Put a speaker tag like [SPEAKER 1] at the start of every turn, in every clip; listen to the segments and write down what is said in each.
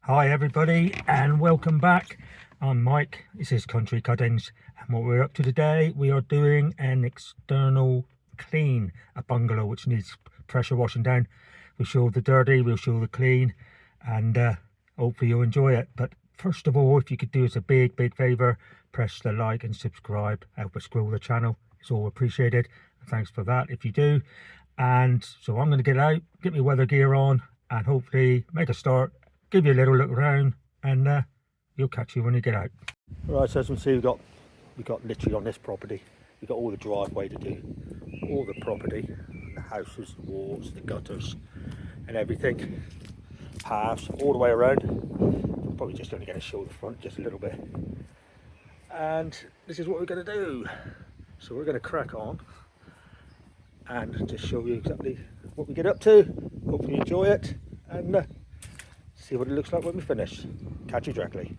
[SPEAKER 1] Hi everybody and welcome back. I'm Mike, this is Country Cuttings, and what we're up to today, we are doing an external clean, a bungalow which needs pressure washing down. We'll show the dirty, we'll show the clean, and hopefully you'll enjoy it. But first of all, if you could do us a big favour, press the like and subscribe, help us grow the channel, it's all appreciated. Thanks for that if you do. And so I'm going to get out, get my weather gear on, and hopefully make a start, give you a little look around, and you'll catch you when you get out. Right, so as you can see, we've got literally on this property, we've got all the driveway to do, all the property, the houses, the walls, the gutters, and everything. Paths all the way around. Probably just only going to show the front just a little bit. And this is what we're going to do. So we're going to crack on and just show you exactly what we get up to. Hopefully you enjoy it, and see what it looks like when we finish. Catch you directly.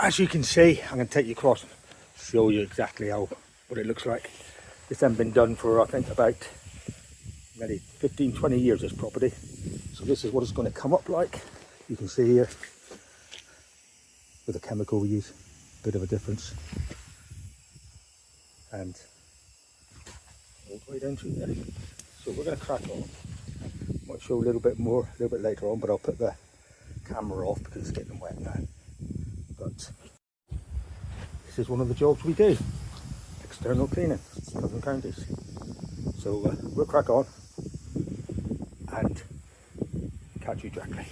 [SPEAKER 1] As you can see, I'm going to take you across and show you exactly what it looks like. This hasn't been done for, I think, about maybe 15-20 years, this property. So this is what it's going to come up like. You can see here, with the chemical we use, a bit of a difference. And all the way down through there. So we're going to crack on. Might show a little bit more, a little bit later on, but I'll put the camera off because it's getting wet now. But this is one of the jobs we do, external cleaning, southern counties. So we'll crack on and catch you directly.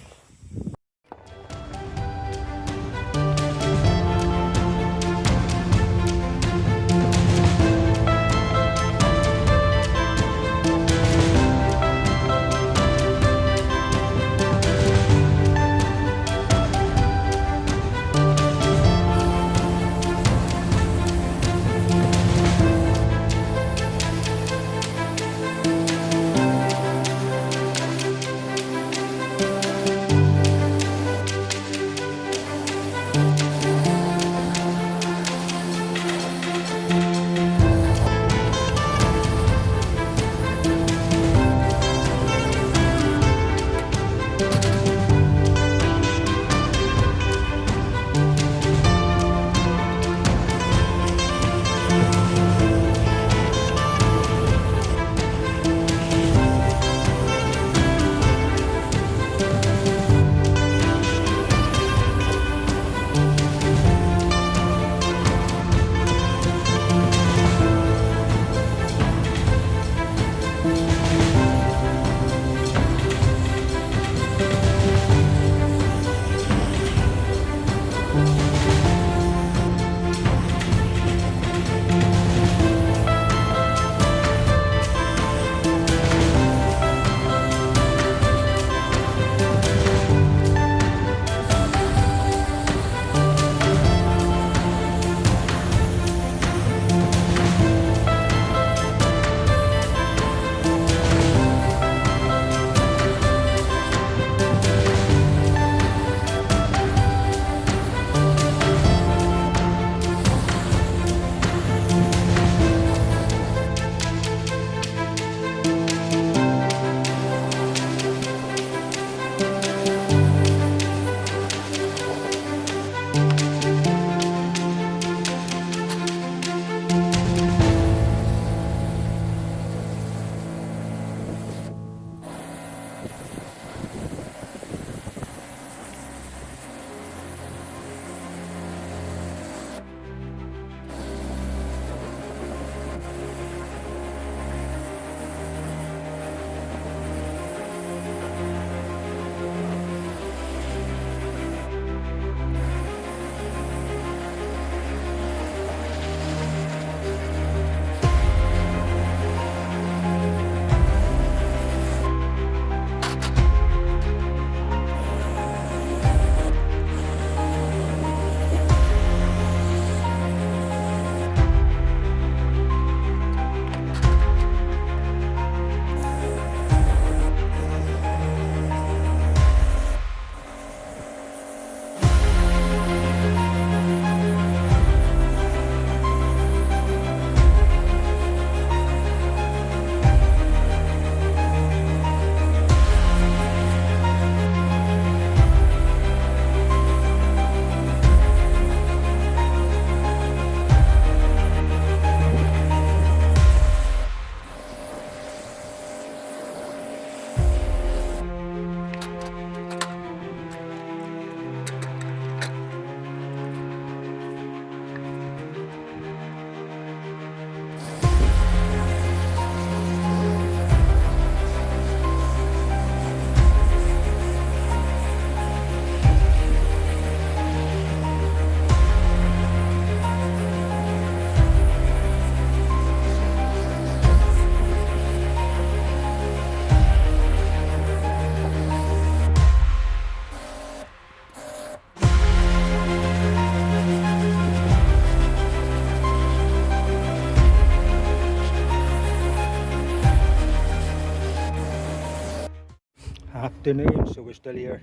[SPEAKER 1] afternoon, so we're still here,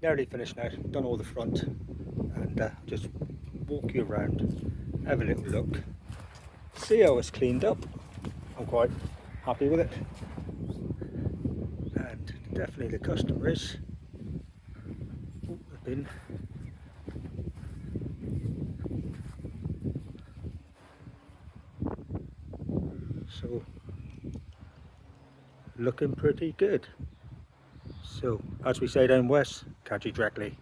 [SPEAKER 1] nearly finished now, done all the front, and just walk you around, have a little look, see how it's cleaned up. I'm quite happy with it, and definitely the customers. Oh, the bin. So looking pretty good. So as we say down west, catch you directly.